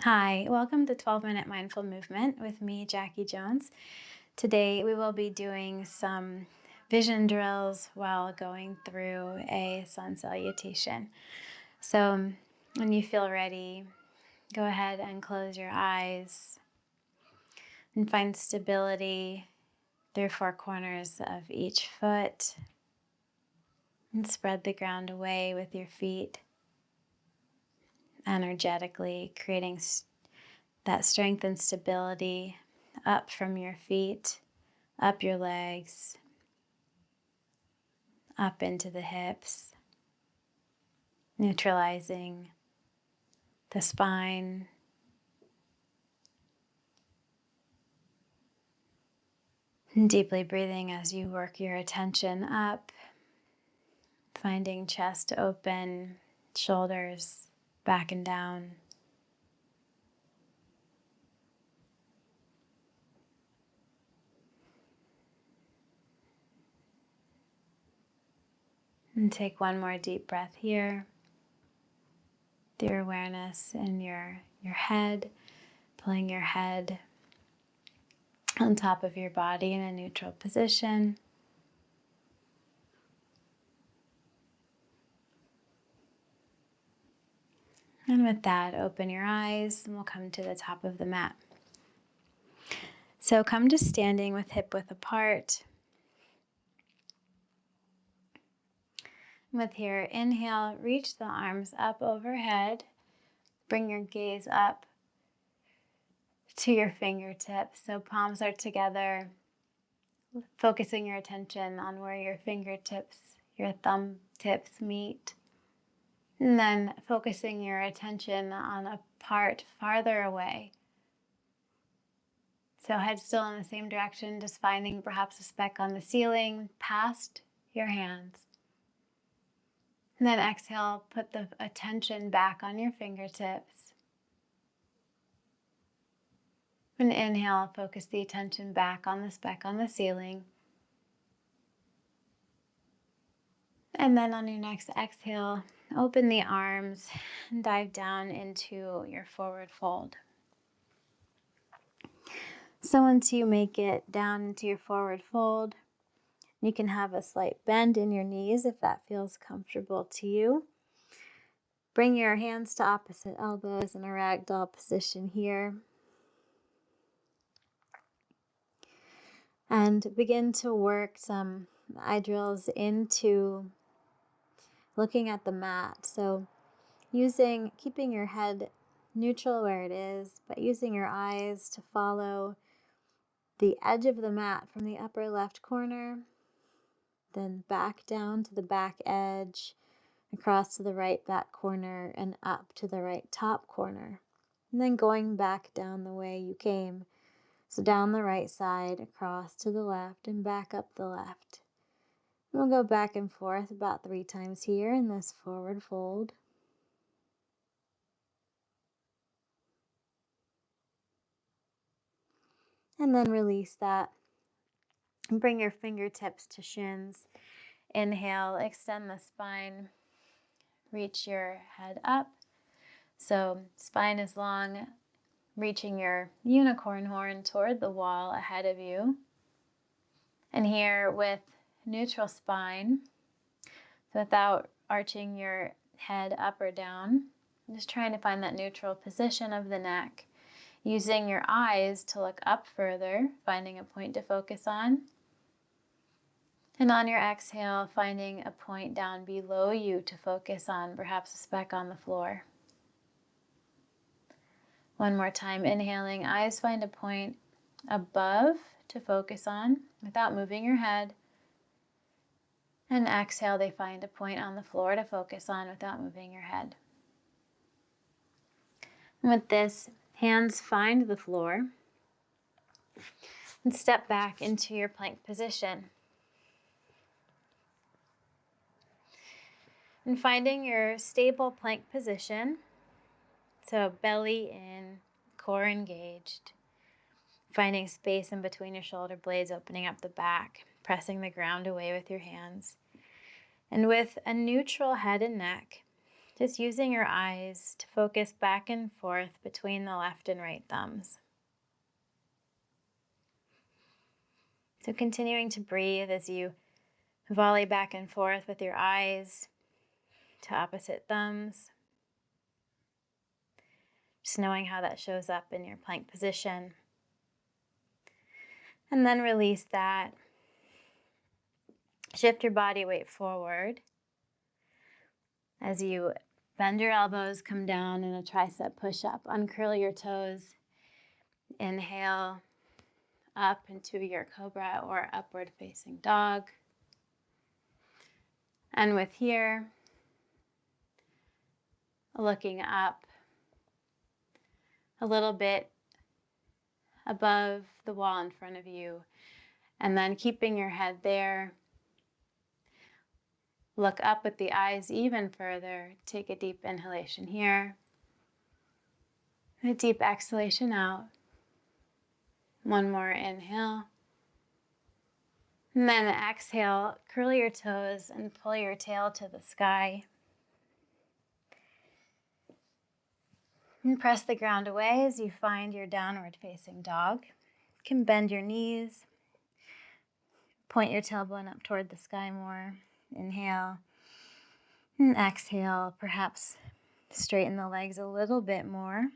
Hi, welcome to 12-Minute Mindful Movement with me, Jackie Jones. Today we will be doing some vision drills while going through a sun salutation. So when you feel ready, go ahead and close your eyes and find stability through four corners of each foot and spread the ground away with your feet, energetically creating that strength and stability up from your feet, up your legs, up into the hips, neutralizing the spine. And deeply breathing as you work your attention up, finding chest open, shoulders back and down. And take one more deep breath here. Through your awareness in your head, pulling your head on top of your body in a neutral position. And with that, open your eyes and we'll come to the top of the mat. So come to standing with hip width apart. With here, inhale, reach the arms up overhead. Bring your gaze up to your fingertips. So palms are together, focusing your attention on where your fingertips, your thumb tips meet. And then focusing your attention on a part farther away. So head still in the same direction, just finding perhaps a speck on the ceiling past your hands. And then exhale, put the attention back on your fingertips. And inhale, focus the attention back on the speck on the ceiling. And then on your next exhale, open the arms and dive down into your forward fold. So once you make it down into your forward fold, you can have a slight bend in your knees if that feels comfortable to you. Bring your hands to opposite elbows in a ragdoll position here. And begin to work some eye drills into looking at the mat. So keeping your head neutral where it is, but using your eyes to follow the edge of the mat from the upper left corner, then back down to the back edge, across to the right back corner, and up to the right top corner. And then going back down the way you came. So down the right side, across to the left, and back up the left. We'll go back and forth about 3 times here in this forward fold. And then release that. And bring your fingertips to shins. Inhale, extend the spine. Reach your head up. So spine is long, reaching your unicorn horn toward the wall ahead of you. And here with neutral spine, so without arching your head up or down, just trying to find that neutral position of the neck, using your eyes to look up further, finding a point to focus on. And on your exhale, finding a point down below you to focus on, perhaps a speck on the floor. One more time, inhaling, eyes find a point above to focus on without moving your head. And exhale, they find a point on the floor to focus on without moving your head. And with this, hands find the floor and step back into your plank position. And finding your stable plank position, so belly in, core engaged. Finding space in between your shoulder blades, opening up the back, pressing the ground away with your hands. And with a neutral head and neck, Just using your eyes to focus back and forth between the left and right thumbs. So continuing to breathe as you volley back and forth with your eyes to opposite thumbs. Just knowing how that shows up in your plank position. And then release that. Shift your body weight forward as you bend your elbows, come down in a tricep push-up. Uncurl your toes. Inhale up into your cobra or upward facing dog. And with here, looking up a little bit above the wall in front of you, and then keeping your head there. Look up with the eyes even further. Take a deep inhalation here. And a deep exhalation out. One more inhale. And then exhale, curl your toes and pull your tail to the sky. And press the ground away as you find your downward facing dog. You can bend your knees. Point your tailbone up toward the sky more. Inhale. And exhale, perhaps straighten the legs a little bit more.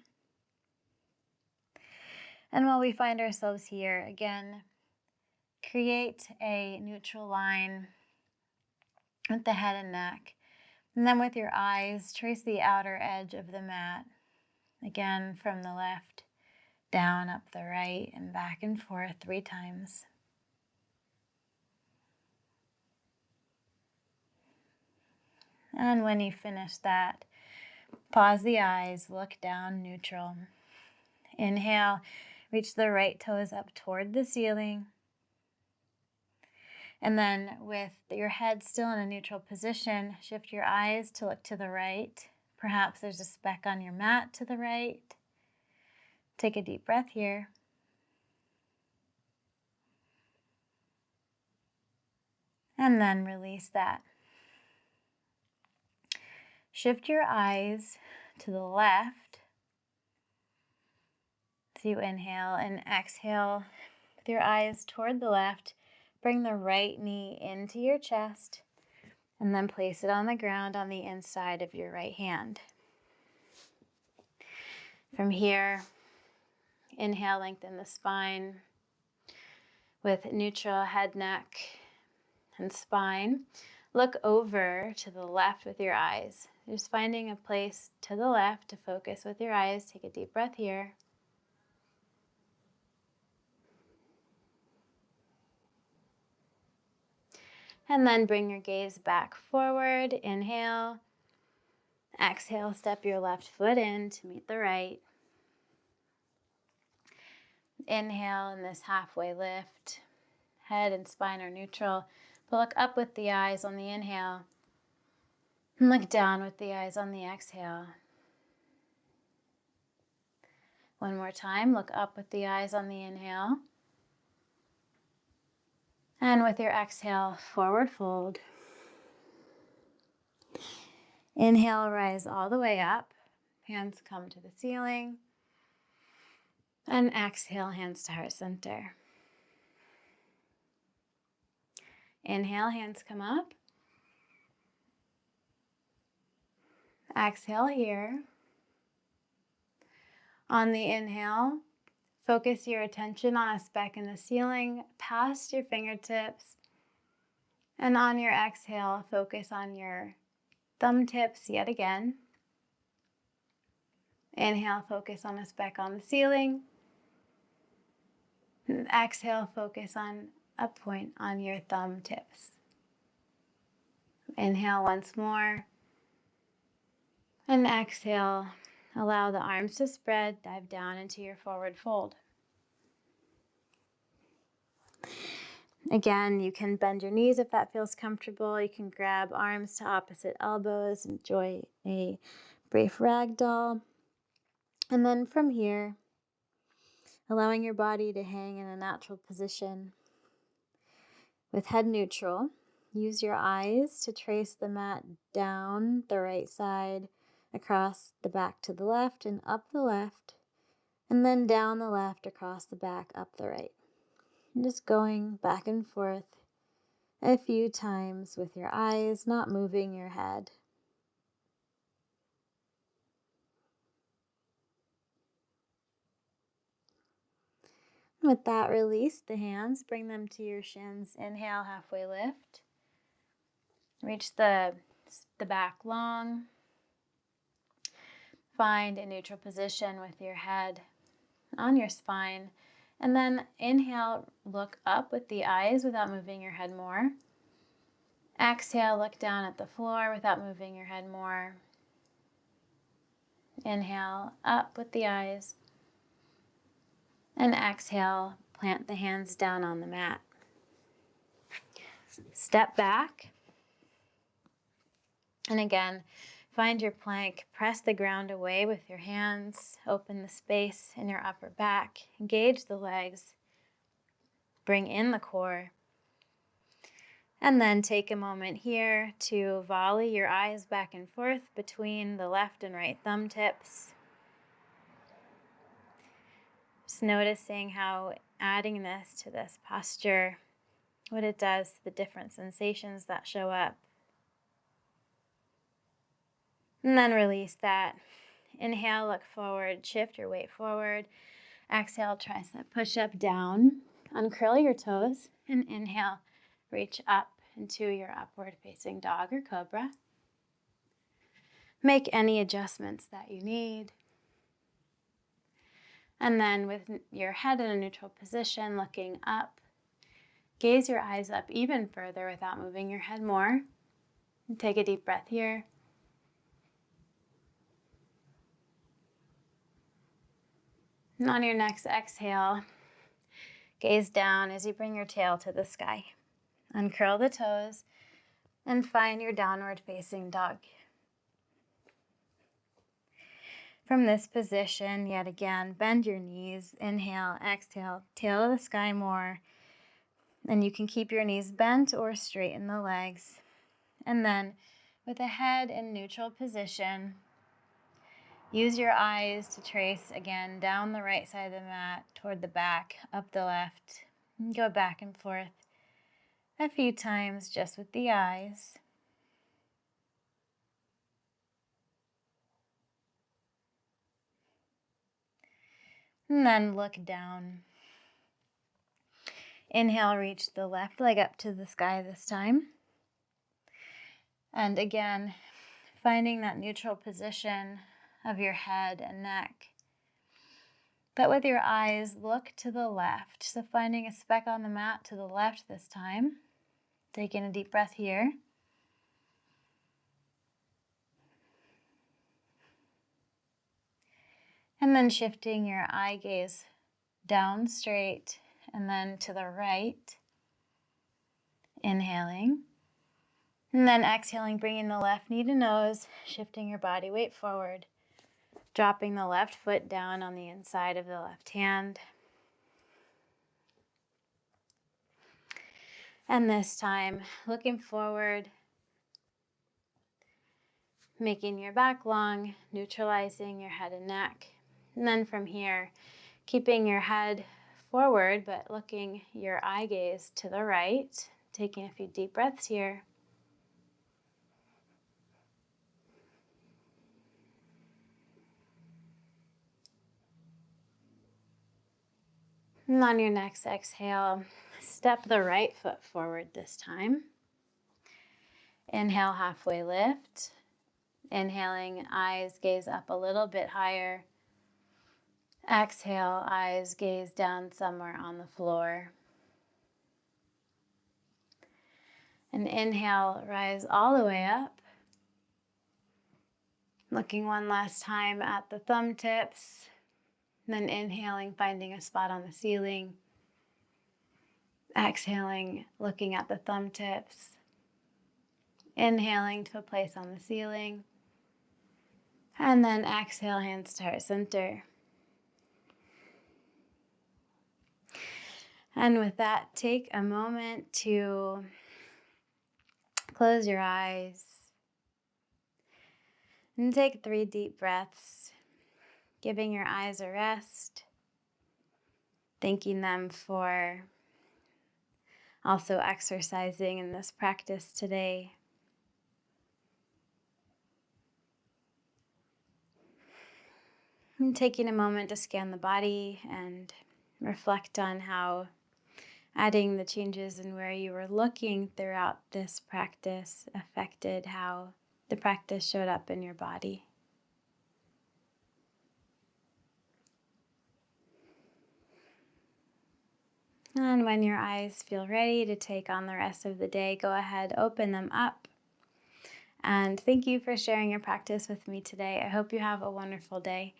And while we find ourselves here, again, create a neutral line with the head and neck. And then with your eyes, trace the outer edge of the mat. Again, from the left, down, up the right, and back and forth 3 times. And when you finish that, pause the eyes, look down, neutral. Inhale, reach the right toes up toward the ceiling. And then with your head still in a neutral position, shift your eyes to look to the right. Perhaps there's a speck on your mat to the right. Take a deep breath here. And then release that. Shift your eyes to the left. So you inhale and exhale with your eyes toward the left. Bring the right knee into your chest and then place it on the ground on the inside of your right hand. From here, inhale, lengthen the spine with neutral head, neck, and spine. Look over to the left with your eyes. Just finding a place to the left to focus with your eyes. Take a deep breath here. And then bring your gaze back forward. Inhale. Exhale, step your left foot in to meet the right. Inhale in this halfway lift. Head and spine are neutral. But look up with the eyes on the inhale. And look down with the eyes on the exhale. One more time, look up with the eyes on the inhale. And with your exhale, forward fold. Inhale, rise all the way up. Hands come to the ceiling. And exhale, hands to heart center. Inhale, hands come up. Exhale here. On the inhale, focus your attention on a speck in the ceiling, past your fingertips. And on your exhale, focus on your thumb tips yet again. Inhale, focus on a speck on the ceiling. And exhale, focus on a point on your thumb tips. Inhale once more. And exhale, allow the arms to spread, dive down into your forward fold. Again, you can bend your knees if that feels comfortable. You can grab arms to opposite elbows, enjoy a brief ragdoll. And then from here, allowing your body to hang in a natural position with head neutral. use your eyes to trace the mat down the right side, across the back to the left and up the left, and then down the left, across the back, up the right. And just going back and forth a few times with your eyes, not moving your head. With that, release the hands, bring them to your shins. Inhale, halfway lift. Reach the back long. Find a neutral position with your head on your spine. And then inhale, look up with the eyes without moving your head more. Exhale, look down at the floor without moving your head more. Inhale, up with the eyes. And exhale, plant the hands down on the mat. Step back. And again, find your plank. Press the ground away with your hands. Open the space in your upper back. Engage the legs. Bring in the core. And then take a moment here to volley your eyes back and forth between the left and right thumb tips. Just noticing how adding this to this posture, what it does to the different sensations that show up. And then release that. Inhale, look forward, shift your weight forward. Exhale, tricep push-up down. Uncurl your toes and inhale, reach up into your upward facing dog or cobra. Make any adjustments that you need. And then with your head in a neutral position, looking up, gaze your eyes up even further without moving your head more. And take a deep breath here. And on your next exhale, gaze down as you bring your tail to the sky. Uncurl the toes and find your downward facing dog. From this position, yet again, bend your knees. Inhale, exhale, tail to the sky more. And you can keep your knees bent or straighten the legs. And then with the head in neutral position, use your eyes to trace again down the right side of the mat, toward the back, up the left, and go back and forth a few times just with the eyes. And then look down. Inhale, reach the left leg up to the sky this time. And again, finding that neutral position of your head and neck. But with your eyes, look to the left. So finding a speck on the mat to the left this time. Taking a deep breath here. And then shifting your eye gaze down straight and then to the right. Inhaling. And then exhaling, bringing the left knee to nose, shifting your body weight forward. Dropping the left foot down on the inside of the left hand. And this time, looking forward, making your back long, neutralizing your head and neck. And then from here, keeping your head forward, but looking your eye gaze to the right. Taking a few deep breaths here. And on your next exhale, step the right foot forward this time. Inhale, halfway lift. Inhaling, eyes gaze up a little bit higher. Exhale, eyes gaze down somewhere on the floor. And inhale, rise all the way up. Looking one last time at the thumb tips. Then inhaling, finding a spot on the ceiling. Exhaling, looking at the thumb tips. Inhaling to a place on the ceiling. And then exhale, hands to heart center. And with that, take a moment to Close your eyes and take 3 deep breaths, giving your eyes a rest, thanking them for also exercising in this practice today. And taking a moment to scan the body and reflect on how adding the changes in where you were looking throughout this practice affected how the practice showed up in your body. And when your eyes feel ready to take on the rest of the day, go ahead, open them up. And thank you for sharing your practice with me today. I hope you have a wonderful day.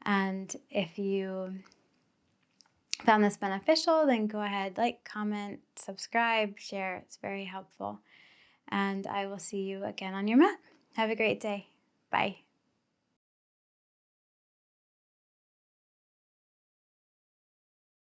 And if you found this beneficial, then go ahead, like, comment, subscribe, share. It's very helpful. And I will see you again on your mat. Have a great day. Bye.